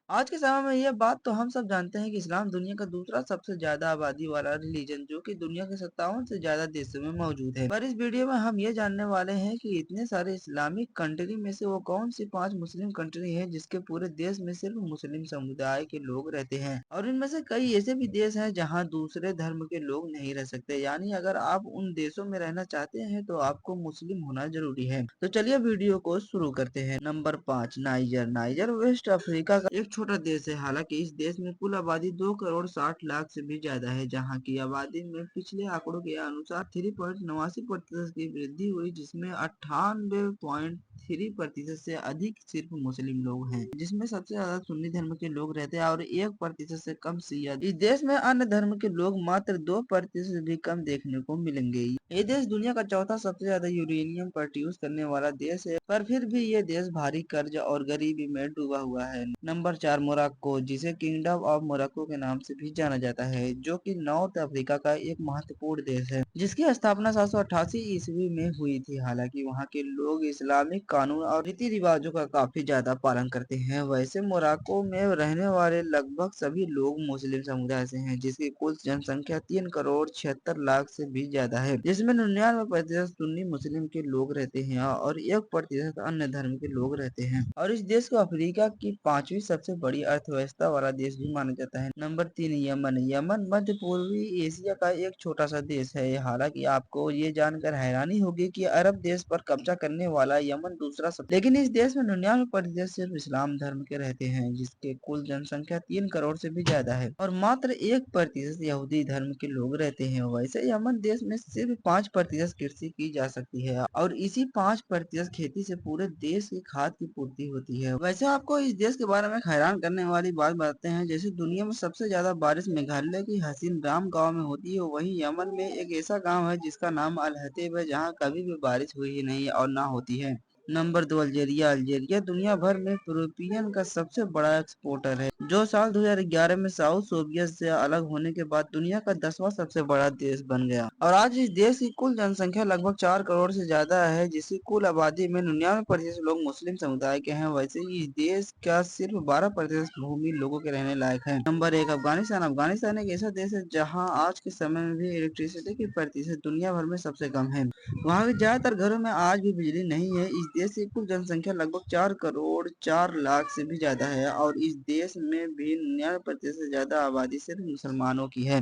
आज के समय में ये बात तो हम सब जानते हैं कि इस्लाम दुनिया का दूसरा सबसे ज्यादा आबादी वाला रिलीजन जो कि दुनिया के 57 से ज्यादा देशों में मौजूद है। पर इस वीडियो में हम ये जानने वाले हैं कि इतने सारे इस्लामिक कंट्री में से वो कौन सी 5 मुस्लिम कंट्री है जिसके पूरे देश में सिर्फ मुस्लिम समुदाय के लोग रहते हैं, और इनमें से कई ऐसे भी देश हैं जहाँ दूसरे धर्म के लोग नहीं रह सकते। यानी अगर आप उन देशों में रहना चाहते हैं तो आपको मुस्लिम होना जरूरी है। तो चलिए वीडियो को शुरू करते हैं। Number 5, Niger. Niger west Africa का एक छोटा देश है। हालांकि इस देश में कुल आबादी 2 करोड़ 60 लाख से भी ज्यादा है, जहां की आबादी में पिछले आंकड़ों के अनुसार 3.89% की वृद्धि हुई, जिसमें 98.3% से अधिक सिर्फ मुस्लिम लोग हैं, जिसमें सबसे ज्यादा सुन्नी धर्म के लोग रहते हैं और 1% से कम शिया। इस देश में अन्य धर्म के लोग मात्र 2% भी कम देखने को मिलेंगे। ये देश दुनिया का चौथा सबसे ज्यादा यूरेनियम प्रोड्यूस करने वाला देश है, पर फिर भी ये देश भारी कर्ज और गरीबी में डूबा हुआ है। नंबर 4, मोरक्को, जिसे किंगडम ऑफ मोरक्को के नाम से भी जाना जाता है, जो कि नॉर्थ अफ्रीका का एक महत्वपूर्ण देश है, जिसकी स्थापना 788 ईस्वी में हुई थी। हालांकि वहाँ के लोग इस्लामिक कानून और रीति रिवाजों का काफी ज्यादा पालन करते हैं। वैसे मोरक्को में रहने वाले लगभग सभी लोग मुस्लिम समुदाय से हैं, जिसकी कुल जनसंख्या 3 करोड़ 76 लाख से भी ज्यादा है, जिसमें 99% सुन्नी मुस्लिम के लोग रहते हैं और 1% अन्य धर्म के लोग रहते हैं। और इस देश को अफ्रीका की 5वीं सबसे बड़ी अर्थव्यवस्था वाला देश भी माना जाता है। Number 3, Yemen. यमन मध्य पूर्वी एशिया का एक छोटा सा देश है। हालांकि आपको ये जानकर हैरानी होगी कि अरब देश पर कब्जा करने वाला यमन दूसरा सब, लेकिन इस देश में 99% सिर्फ इस्लाम धर्म के रहते हैं, जिसके कुल जनसंख्या 3 करोड़ से भी ज्यादा है, और मात्र 1% यहूदी धर्म के लोग रहते हैं। वैसे यमन देश में सिर्फ 5% कृषि की जा सकती है, और इसी 5% खेती से पूरे देश की खाद्य की पूर्ति होती है। वैसे आपको इस देश के बारे में हैरान करने वाली बात बताते हैं, जैसे दुनिया में सबसे ज्यादा बारिश मेघालय की हसीन राम गांव में होती है, वहीं यमन में एक ऐसा गांव है जिसका नाम अल हतीब है, जहां कभी भी बारिश हुई ही नहीं और ना होती है। Number 2, Algeria. अल्जीरिया दुनिया भर में यूरोपियन का सबसे बड़ा एक्सपोर्टर है, जो साल 2011 में साउथ सोवियत से अलग होने के बाद दुनिया का 10वां सबसे बड़ा देश बन गया। और आज इस देश की कुल जनसंख्या लगभग 4 करोड़ से ज्यादा है, जिसकी कुल आबादी में 99% लोग मुस्लिम समुदाय के हैं। वैसे ही इस देश का सिर्फ 12% भूमि लोगों के रहने लायक है। नंबर 1, अफगानिस्तान। अफगानिस्तान एक ऐसा देश है जहाँ आज के समय में भी इलेक्ट्रिसिटी की प्रतिशत दुनिया भर में सबसे कम है। वहाँ के ज्यादातर घरों में आज भी बिजली नहीं है। इस देश की कुल जनसंख्या लगभग 4 करोड़ 4 लाख से भी ज्यादा है, और इस देश में भी 99% से ज्यादा आबादी सिर्फ मुसलमानों की है।